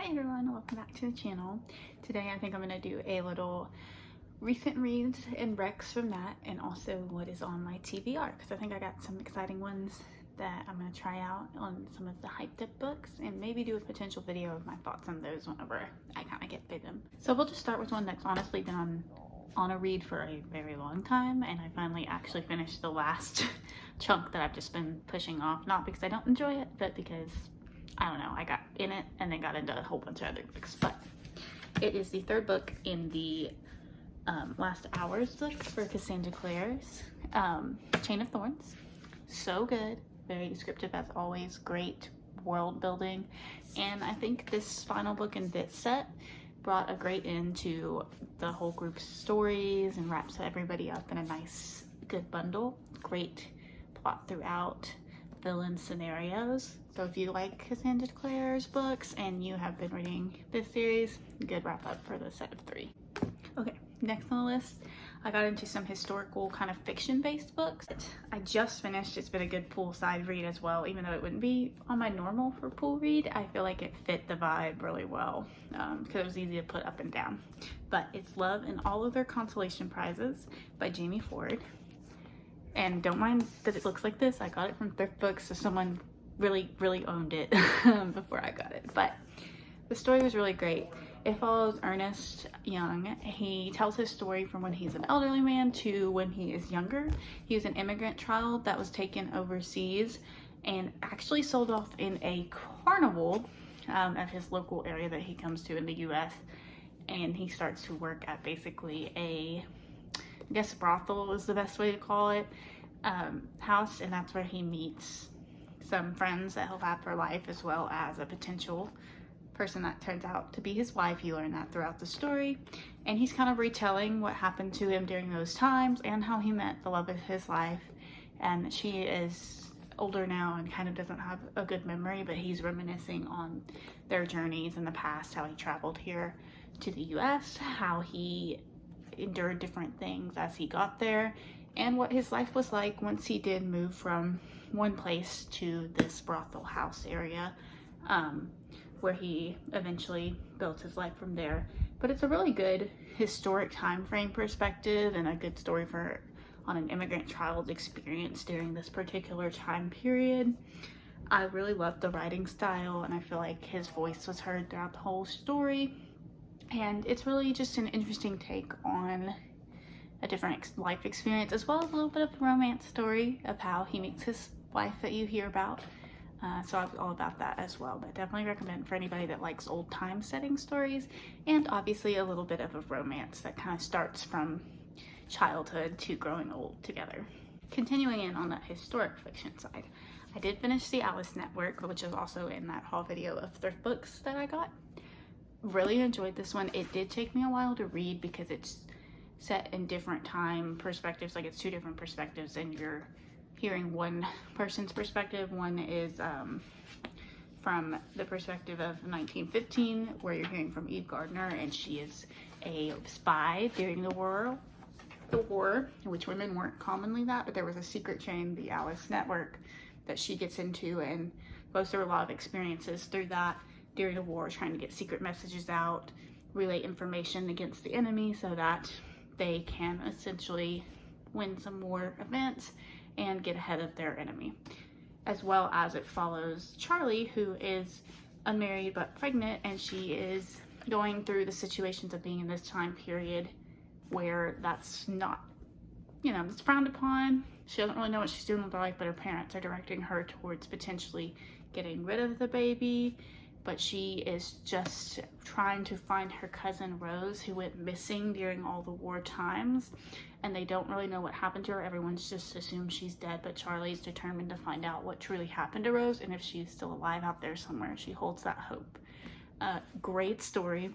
Hi everyone, welcome back to the channel. Today I think I'm going to do a little recent reads and recs from that, and also what is on my TBR, because I think I got some exciting ones that I'm going to try out on some of the hyped up books, and maybe do a potential video of my thoughts on those whenever I kind of get through them. So we'll just start with one that's honestly been on a read for a very long time, and I finally actually finished the last chunk that I've just been pushing off, not because I don't enjoy it, but because I don't know, I got in it and then got into a whole bunch of other books. But it is the third book in the Last Hours book for Cassandra Clare's Chain of Thorns. So good, very descriptive as always, great world building, and I think this final book in this set brought a great end to the whole group's stories and wraps everybody up in a nice, good bundle. Great plot throughout, villain scenarios. So if you like Cassandra Clare's books and you have been reading this series, good wrap up for the set of 3. Okay, next on the list, I got into some historical kind of fiction based books. I just finished, it's been a good poolside read as well, even though it wouldn't be on my normal for pool read. I feel like it fit the vibe really well because it was easy to put up and down. But it's Love and All of Their Consolation Prizes by Jamie Ford. And don't mind that it looks like this. I got it from thrift books, so someone really owned it before I got it. But the story was really great. It follows Ernest Young. He tells his story from when he's an elderly man to when he is younger. He was an immigrant child that was taken overseas and actually sold off in a carnival at his local area that he comes to in the US. And he starts to work at basically I guess brothel is the best way to call it, house, and that's where he meets some friends that he'll have for life, as well as a potential person that turns out to be his wife. You learn that throughout the story, and he's kind of retelling what happened to him during those times and how he met the love of his life. And she is older now and kind of doesn't have a good memory, but he's reminiscing on their journeys in the past, how he traveled here to the US, how he endured different things as he got there, and what his life was like once he did move from one place to this brothel house area, where he eventually built his life from there. But it's a really good historic time frame perspective and a good story on an immigrant child's experience during this particular time period. I really loved the writing style, and I feel like his voice was heard throughout the whole story. And it's really just an interesting take on a different life experience, as well as a little bit of the romance story of how he meets his wife that you hear about. So I was all about that as well, but definitely recommend for anybody that likes old time setting stories, and obviously a little bit of a romance that kind of starts from childhood to growing old together. Continuing in on that historic fiction side, I did finish The Alice Network, which is also in that haul video of thrift books that I got. Really enjoyed this one. It did take me a while to read because it's set in different time perspectives, like it's 2 different perspectives, and you're hearing one person's perspective. One is from the perspective of 1915, where you're hearing from Eve Gardner, and she is a spy during the war, which women weren't commonly that, but there was a secret chain, the Alice Network, that she gets into and goes through a lot of experiences through that during the war, trying to get secret messages out, relay information against the enemy so that they can essentially win some war events and get ahead of their enemy. As well as it follows Charlie, who is unmarried but pregnant, and she is going through the situations of being in this time period where that's not, it's frowned upon. She doesn't really know what she's doing with her life, but her parents are directing her towards potentially getting rid of the baby. But she is just trying to find her cousin Rose, who went missing during all the war times, and they don't really know what happened to her. Everyone's just assumed she's dead, but Charlie's determined to find out what truly happened to Rose, and if she's still alive out there somewhere. She holds that hope. Great story.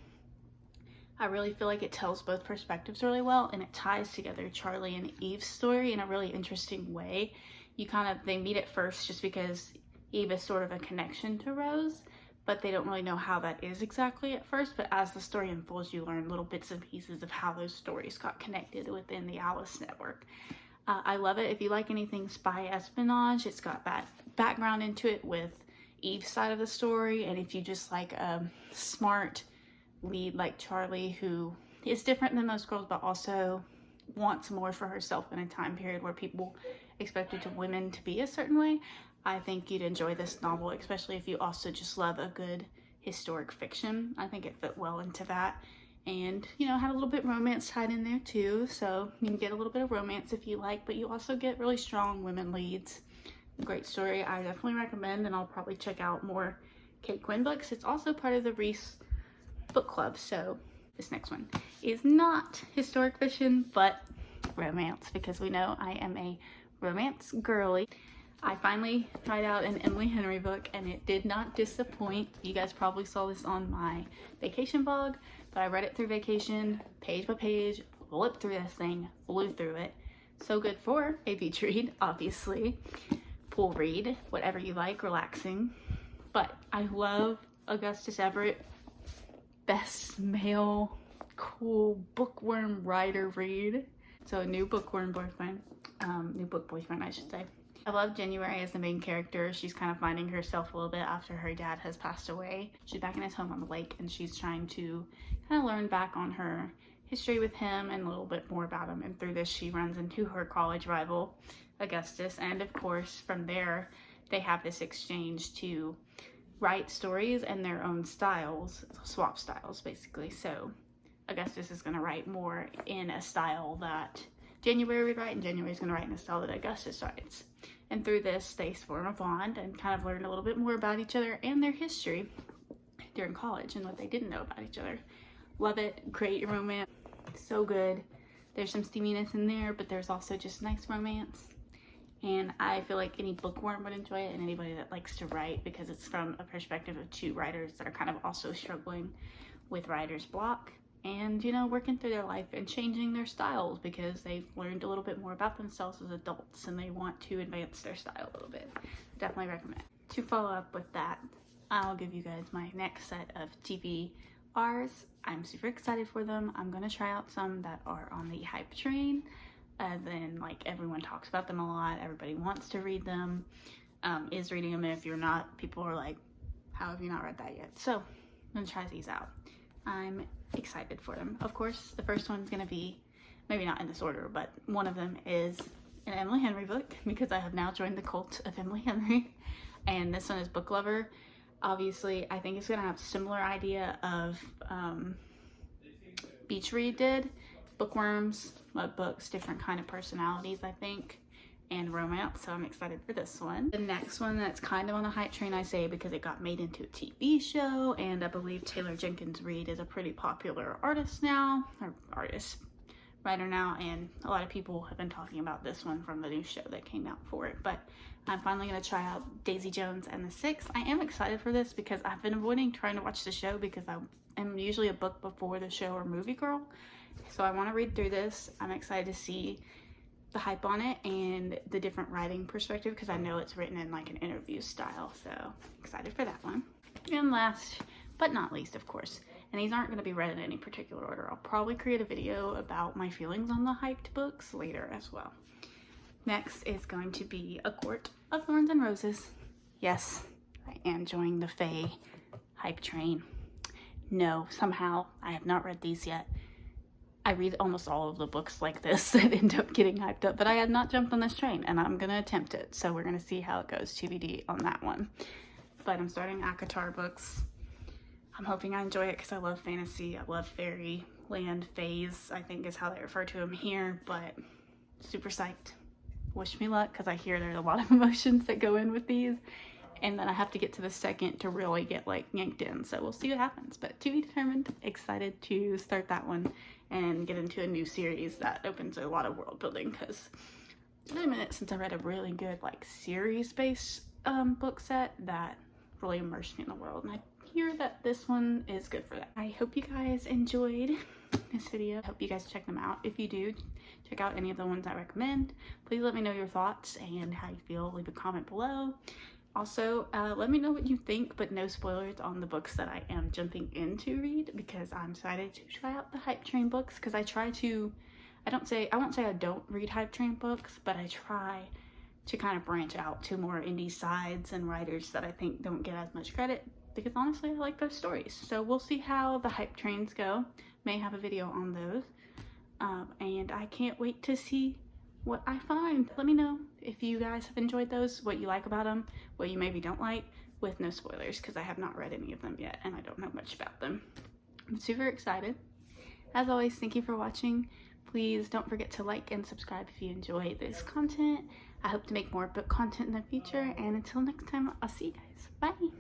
I really feel like it tells both perspectives really well, and it ties together Charlie and Eve's story in a really interesting way. They meet at first just because Eve is sort of a connection to Rose, but they don't really know how that is exactly at first. But as the story unfolds, you learn little bits and pieces of how those stories got connected within the Alice Network. I love it. If you like anything spy espionage, it's got that background into it with Eve's side of the story, and if you just like a smart lead like Charlie, who is different than most girls but also wants more for herself in a time period where people expected women to be a certain way, I think you'd enjoy this novel, especially if you also just love a good historic fiction. I think it fit well into that, and you know, had a little bit romance tied in there too, so you can get a little bit of romance if you like, but you also get really strong women leads. Great story. I definitely recommend, and I'll probably check out more Kate Quinn books. It's also part of the Reese book club, so this next one is not historic fiction but romance, because we know I am a romance girly. I finally tried out an Emily Henry book and it did not disappoint. You guys probably saw this on my vacation vlog, but I read it through vacation, page by page, flipped through this thing, flew through it. So good for a beach read, obviously. Pool read, whatever you like, relaxing. But I love Augustus Everett. Best male, cool bookworm writer read. So a new bookworm boyfriend, new book boyfriend, I should say. I love January as the main character. She's kind of finding herself a little bit after her dad has passed away. She's back in his home on the lake, and she's trying to kind of learn back on her history with him and a little bit more about him. And through this, she runs into her college rival, Augustus. And of course, from there, they have this exchange to write stories in their own styles, swap styles basically. So Augustus is going to write more in a style that January would write, and January is going to write in a style that Augustus writes. And through this, they form a bond and kind of learn a little bit more about each other and their history during college and what they didn't know about each other. Love it. Great romance. So good. There's some steaminess in there, but there's also just nice romance. And I feel like any bookworm would enjoy it, and anybody that likes to write, because it's from a perspective of two writers that are kind of also struggling with writer's block and, you know, working through their life and changing their styles because they've learned a little bit more about themselves as adults and they want to advance their style a little bit. Definitely recommend. To follow up with that, I'll give you guys my next set of TBRs. I'm super excited for them. I'm going to try out some that are on the hype train, as in like everyone talks about them a lot, everybody wants to read them, is reading them, and if you're not, people are like, how have you not read that yet? So I'm going to try these out. I'm excited for them. Of course, the first one's going to be, maybe not in this order, but one of them is an Emily Henry book, because I have now joined the cult of Emily Henry, and this one is Book Lover. Obviously, I think it's going to have similar idea of Beach Read did. Bookworms, love books, different kind of personalities, I think, and romance, so I'm excited for this one. The next one that's kind of on the hype train, I say, because it got made into a TV show, and I believe Taylor Jenkins Reid is a pretty popular artist now, or writer now, and a lot of people have been talking about this one from the new show that came out for it. But I'm finally going to try out Daisy Jones and the Six. I am excited for this because I've been avoiding trying to watch the show because I am usually a book before the show or movie girl. So I want to read through this. I'm excited to see the hype on it and the different writing perspective, because I know it's written in like an interview style. So excited for that one. And last but not least, of course, and these aren't going to be read in any particular order, I'll probably create a video about my feelings on the hyped books later as well. Next is going to be A Court of Thorns and Roses. Yes, I am joining the Fae hype train. No, somehow I have not read these yet. I read almost all of the books like this that end up getting hyped up, but I had not jumped on this train, and I'm gonna attempt it. So we're gonna see how it goes, TBD on that one. But I'm starting acotar books. I'm hoping I enjoy it because I love fantasy. I love fairy land, fays, I think is how they refer to them here, but super psyched. Wish me luck, because I hear there's a lot of emotions that go in with these, and then I have to get to the second to really get like yanked in, so we'll see what happens. But to be determined. Excited to start that one and get into a new series that opens a lot of world building, because it's been a minute since I read a really good like series based book set that really immersed me in the world, and I hear that this one is good for that. I hope you guys enjoyed this video. I hope you guys check them out. If you do, check out any of the ones I recommend. Please let me know your thoughts and how you feel. Leave a comment below. Also, let me know what you think, but no spoilers on the books that I am jumping in to read, because I'm excited to try out the hype train books, because I won't say I don't read hype train books, but I try to kind of branch out to more indie sides and writers that I think don't get as much credit, because honestly I like those stories. So we'll see how the hype trains go. May have a video on those. And I can't wait to see what I find. Let me know if you guys have enjoyed those, what you like about them, what you maybe don't like, with no spoilers, because I have not read any of them yet and I don't know much about them. I'm super excited. As always, thank you for watching. Please don't forget to like and subscribe if you enjoy this content. I hope to make more book content in the future, and until next time, I'll see you guys. Bye!